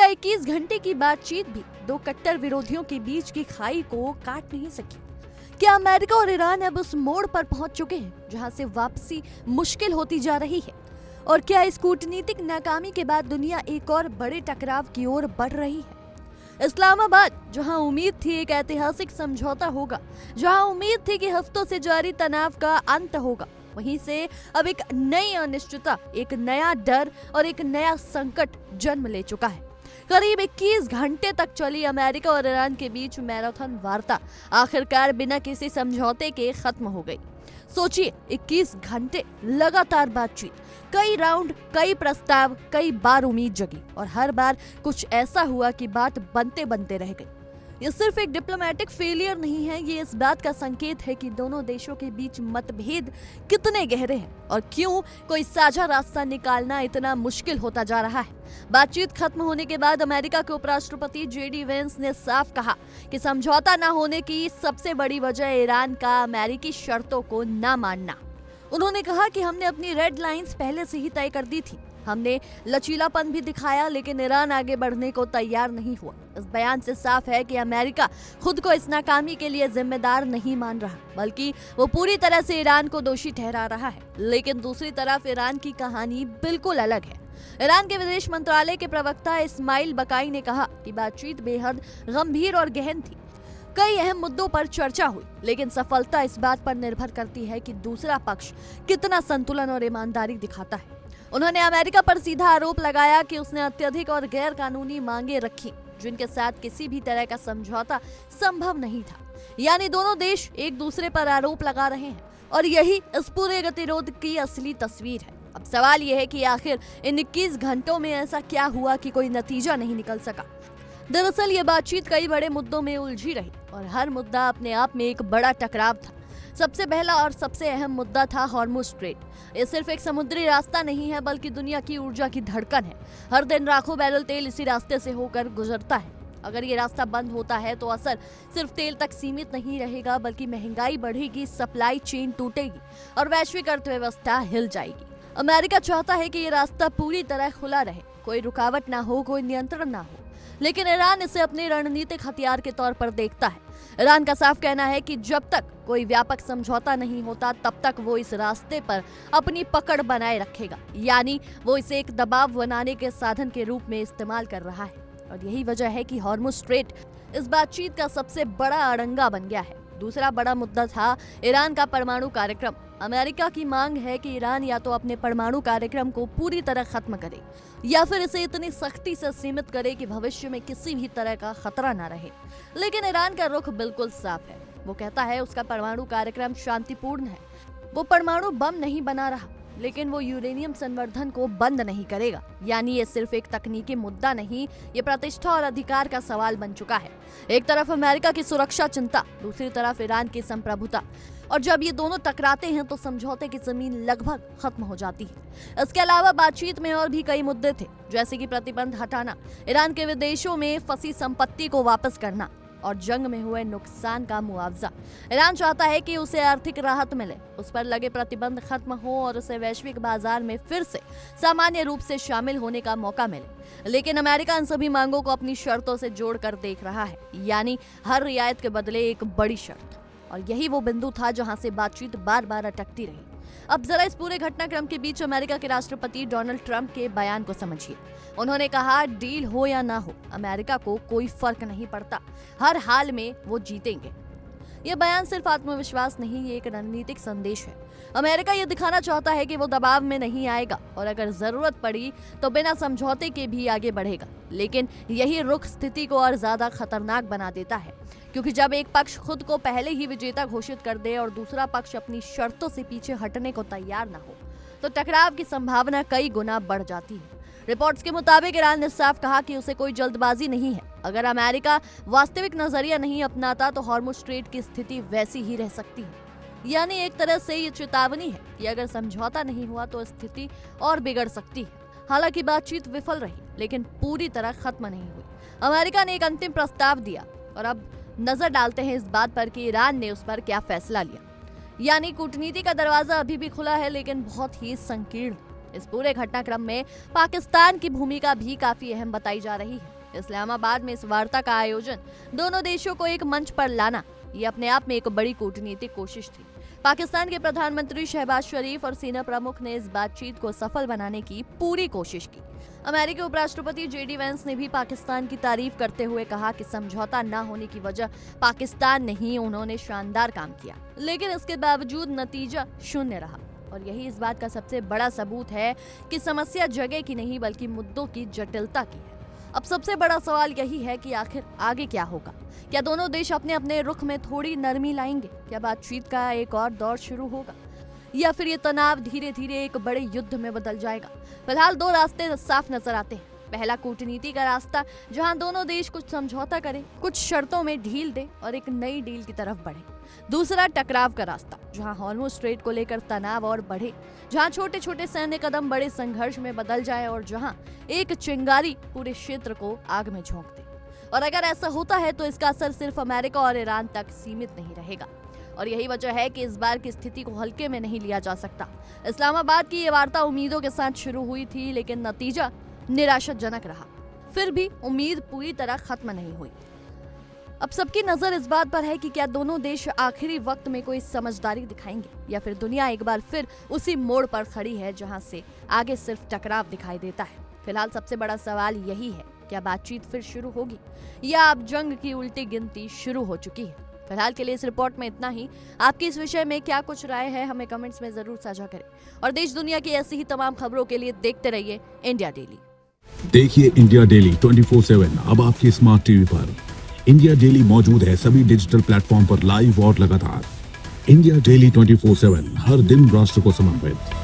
क्या 21 घंटे की बातचीत भी दो कट्टर विरोधियों के बीच की खाई को काट नहीं सकी? क्या अमेरिका और ईरान अब उस मोड़ पर पहुंच चुके हैं जहां से वापसी मुश्किल होती जा रही है? और क्या इस कूटनीतिक नाकामी के बाद दुनिया एक और बड़े टकराव की ओर बढ़ रही है? इस्लामाबाद, जहां उम्मीद थी एक ऐतिहासिक समझौता होगा, जहां उम्मीद थी कि हफ्तों से जारी तनाव का अंत होगा, वहीं से अब एक नई अनिश्चितता, एक नया डर और एक नया संकट जन्म ले चुका है। करीब 21 घंटे तक चली अमेरिका और ईरान के बीच मैराथन वार्ता आखिरकार बिना किसी समझौते के खत्म हो गई। सोचिए, 21 घंटे लगातार बातचीत, कई राउंड, कई प्रस्ताव, कई बार उम्मीद जगी और हर बार कुछ ऐसा हुआ कि बात बनते बनते रह गई। ये सिर्फ एक डिप्लोमेटिक फेलियर नहीं है, ये इस बात का संकेत है कि दोनों देशों के बीच मतभेद कितने गहरे हैं और क्यों कोई साझा रास्ता निकालना इतना मुश्किल होता जा रहा है। बातचीत खत्म होने के बाद अमेरिका के उपराष्ट्रपति जेडी वेंस ने साफ कहा कि समझौता न होने की सबसे बड़ी वजह ईरान का अमेरिकी शर्तों को न मानना। उन्होंने कहा कि हमने अपनी रेड लाइंस पहले से ही तय कर दी थी, हमने लचीलापन भी दिखाया, लेकिन ईरान आगे बढ़ने को तैयार नहीं हुआ। इस बयान से साफ है कि अमेरिका खुद को इस नाकामी के लिए जिम्मेदार नहीं मान रहा, बल्कि वो पूरी तरह से ईरान को दोषी ठहरा रहा है। लेकिन दूसरी तरफ ईरान की कहानी बिल्कुल अलग है। ईरान के विदेश मंत्रालय के प्रवक्ता इस्माइल बकाई ने कहा कि बातचीत बेहद गंभीर और गहन थी। कई अहम मुद्दों पर चर्चा हुई, लेकिन सफलता इस बात पर निर्भर करती है कि दूसरा पक्ष कितना संतुलन और ईमानदारी दिखाता है। उन्होंने अमेरिका पर सीधा आरोप लगाया कि उसने अत्यधिक और गैर कानूनी मांगे रखी, जिनके साथ किसी भी तरह का समझौता संभव नहीं था। यानी दोनों देश एक दूसरे पर आरोप लगा रहे हैं और यही इस पूरे गतिरोध की असली तस्वीर है। अब सवाल यह है कि आखिर इन 21 घंटों में ऐसा क्या हुआ कि कोई नतीजा नहीं निकल सका। दरअसल ये बातचीत कई बड़े मुद्दों में उलझी रही और हर मुद्दा अपने आप में एक बड़ा टकराव था। सबसे पहला और सबसे अहम मुद्दा था हॉर्मुज़ स्ट्रेट। ये सिर्फ एक समुद्री रास्ता नहीं है, बल्कि दुनिया की ऊर्जा की धड़कन है। हर दिन लाखों बैरल तेल इसी रास्ते से होकर गुजरता है। अगर ये रास्ता बंद होता है तो असर सिर्फ तेल तक सीमित नहीं रहेगा, बल्कि महंगाई बढ़ेगी, सप्लाई चेन टूटेगी और वैश्विक अर्थव्यवस्था हिल जाएगी। अमेरिका चाहता है कि ये रास्ता पूरी तरह खुला रहे, कोई रुकावट ना हो, कोई नियंत्रण ना हो, लेकिन ईरान इसे अपने रणनीतिक हथियार के तौर पर देखता है। ईरान का साफ कहना है कि जब तक कोई व्यापक समझौता नहीं होता, तब तक वो इस रास्ते पर अपनी पकड़ बनाए रखेगा। यानी वो इसे एक दबाव बनाने के साधन के रूप में इस्तेमाल कर रहा है और यही वजह है कि हॉर्मुज़ स्ट्रेट इस बातचीत का सबसे बड़ा अड़ंगा बन गया है। दूसरा बड़ा मुद्दा था ईरान का परमाणु कार्यक्रम। अमेरिका की मांग है कि ईरान या तो अपने परमाणु कार्यक्रम को पूरी तरह खत्म करे या फिर इसे इतनी सख्ती से सीमित करे कि भविष्य में किसी भी तरह का खतरा न रहे। लेकिन ईरान का रुख बिल्कुल साफ है। वो कहता है उसका परमाणु कार्यक्रम शांतिपूर्ण है। वो परमाणु बम नहीं बना रहा, लेकिन वो यूरेनियम संवर्धन को बंद नहीं करेगा। यानी ये सिर्फ एक तकनीकी मुद्दा नहीं, ये प्रतिष्ठा और अधिकार का सवाल बन चुका है। एक तरफ अमेरिका की सुरक्षा चिंता, दूसरी तरफ ईरान की संप्रभुता, और जब ये दोनों टकराते हैं तो समझौते की जमीन लगभग खत्म हो जाती है। इसके अलावा बातचीत में और भी कई मुद्दे थे, जैसे कि प्रतिबंध हटाना, ईरान के विदेशों में फंसी संपत्ति को वापस करना और जंग में हुए नुकसान का मुआवजा। ईरान चाहता है कि उसे आर्थिक राहत मिले, उस पर लगे प्रतिबंध खत्म हो और उसे वैश्विक बाजार में फिर से सामान्य रूप से शामिल होने का मौका मिले। लेकिन अमेरिका इन सभी मांगों को अपनी शर्तों से जोड़कर देख रहा है, यानी हर रियायत के बदले एक बड़ी शर्त। और यही वो बिंदु था जहां से बातचीत बार बार अटकती रही। अब जरा इस पूरे घटनाक्रम के बीच अमेरिका के राष्ट्रपति डोनाल्ड ट्रंप के बयान को समझिए। उन्होंने कहा, डील हो या ना हो, अमेरिका को कोई फर्क नहीं पड़ता, हर हाल में वो जीतेंगे। ये बयान सिर्फ आत्मविश्वास नहीं, ये एक रणनीतिक संदेश है। अमेरिका ये दिखाना चाहता है कि वो दबाव में नहीं आएगा और अगर जरूरत पड़ी तो बिना समझौते के भी आगे बढ़ेगा। लेकिन यही रुख स्थिति को और ज्यादा खतरनाक बना देता है, क्योंकि जब एक पक्ष खुद को पहले ही विजेता घोषित कर दे और दूसरा पक्ष अपनी शर्तों से पीछे हटने को तैयार ना हो, तो टकराव की संभावना कई गुना बढ़ जाती है। रिपोर्ट्स के मुताबिक ईरान ने साफ कहा कि उसे कोई जल्दबाजी नहीं है। अगर अमेरिका वास्तविक नजरिया नहीं अपनाता तो हॉर्मुज़ स्ट्रेट की स्थिति वैसी ही रह सकती है। यानी एक तरह से ये चेतावनी है कि अगर समझौता नहीं हुआ तो स्थिति और बिगड़ सकती है। हालांकि बातचीत विफल रही, लेकिन पूरी तरह खत्म नहीं हुई। अमेरिका ने एक अंतिम प्रस्ताव दिया और अब नजर डालते हैं इस बात पर कि ईरान ने उस पर क्या फैसला लिया। यानी कूटनीति का दरवाजा अभी भी खुला है, लेकिन बहुत ही संकीर्ण। इस पूरे घटनाक्रम में पाकिस्तान की भूमिका भी काफी अहम बताई जा रही है। इस्लामाबाद में इस वार्ता का आयोजन दोनों देशों को एक मंच पर लाना, ये अपने आप में एक बड़ी कूटनीतिक कोशिश थी। पाकिस्तान के प्रधानमंत्री शहबाज शरीफ और सेना प्रमुख ने इस बातचीत को सफल बनाने की पूरी कोशिश की। अमेरिकी उपराष्ट्रपति जेडी वेंस ने भी पाकिस्तान की तारीफ करते हुए कहा कि समझौता न होने की वजह पाकिस्तान नहीं, उन्होंने शानदार काम किया, लेकिन इसके बावजूद नतीजा शून्य रहा। और यही इस बात का सबसे बड़ा सबूत है कि समस्या जगह की नहीं बल्कि मुद्दों की जटिलता की है। अब सबसे बड़ा सवाल यही है कि आखिर आगे क्या होगा। क्या दोनों देश अपने अपने रुख में थोड़ी नरमी लाएंगे? क्या बातचीत का एक और दौर शुरू होगा, या फिर ये तनाव धीरे धीरे एक बड़े युद्ध में बदल जाएगा? फिलहाल दो रास्ते साफ नजर आते हैं। पहला कूटनीति का रास्ता, जहां दोनों देश कुछ समझौता करें, कुछ शर्तों में ढील दें और एक नई डील की तरफ बढ़े। दूसरा टकराव का रास्ता, जहां हॉर्मुज़ स्ट्रेट को लेकर तनाव और बढ़े, जहां छोटे छोटे सैन्य कदम बड़े संघर्ष में बदल जाए और जहां एक चिंगारी पूरे क्षेत्र को आग में झोंक दे। और अगर ऐसा होता है तो इसका असर सिर्फ अमेरिका और ईरान तक सीमित नहीं रहेगा। और यही वजह है कि इस बार की स्थिति को हल्के में नहीं लिया जा सकता। इस्लामाबाद की ये वार्ता उम्मीदों के साथ शुरू हुई थी, लेकिन नतीजा निराशाजनक रहा। फिर भी उम्मीद पूरी तरह खत्म नहीं हुई। अब सबकी नजर इस बात पर है कि क्या दोनों देश आखिरी वक्त में कोई समझदारी दिखाएंगे, या फिर दुनिया एक बार फिर उसी मोड़ पर खड़ी है जहां से आगे सिर्फ टकराव दिखाई देता है। फिलहाल सबसे बड़ा सवाल यही है, क्या बातचीत फिर शुरू होगी या अब जंग की उल्टी गिनती शुरू हो चुकी है? फिलहाल के लिए इस रिपोर्ट में इतना ही। आपकी इस विषय में क्या कुछ राय है, हमें कमेंट्स में जरूर साझा करें। और देश दुनिया की ऐसी ही तमाम खबरों के लिए देखते रहिए इंडिया डेली। देखिए इंडिया डेली 24/7 अब आपके स्मार्ट टीवी पर। इंडिया डेली मौजूद है सभी डिजिटल प्लेटफॉर्म पर लाइव और लगातार। इंडिया डेली 24/7 हर दिन राष्ट्र को समर्पित।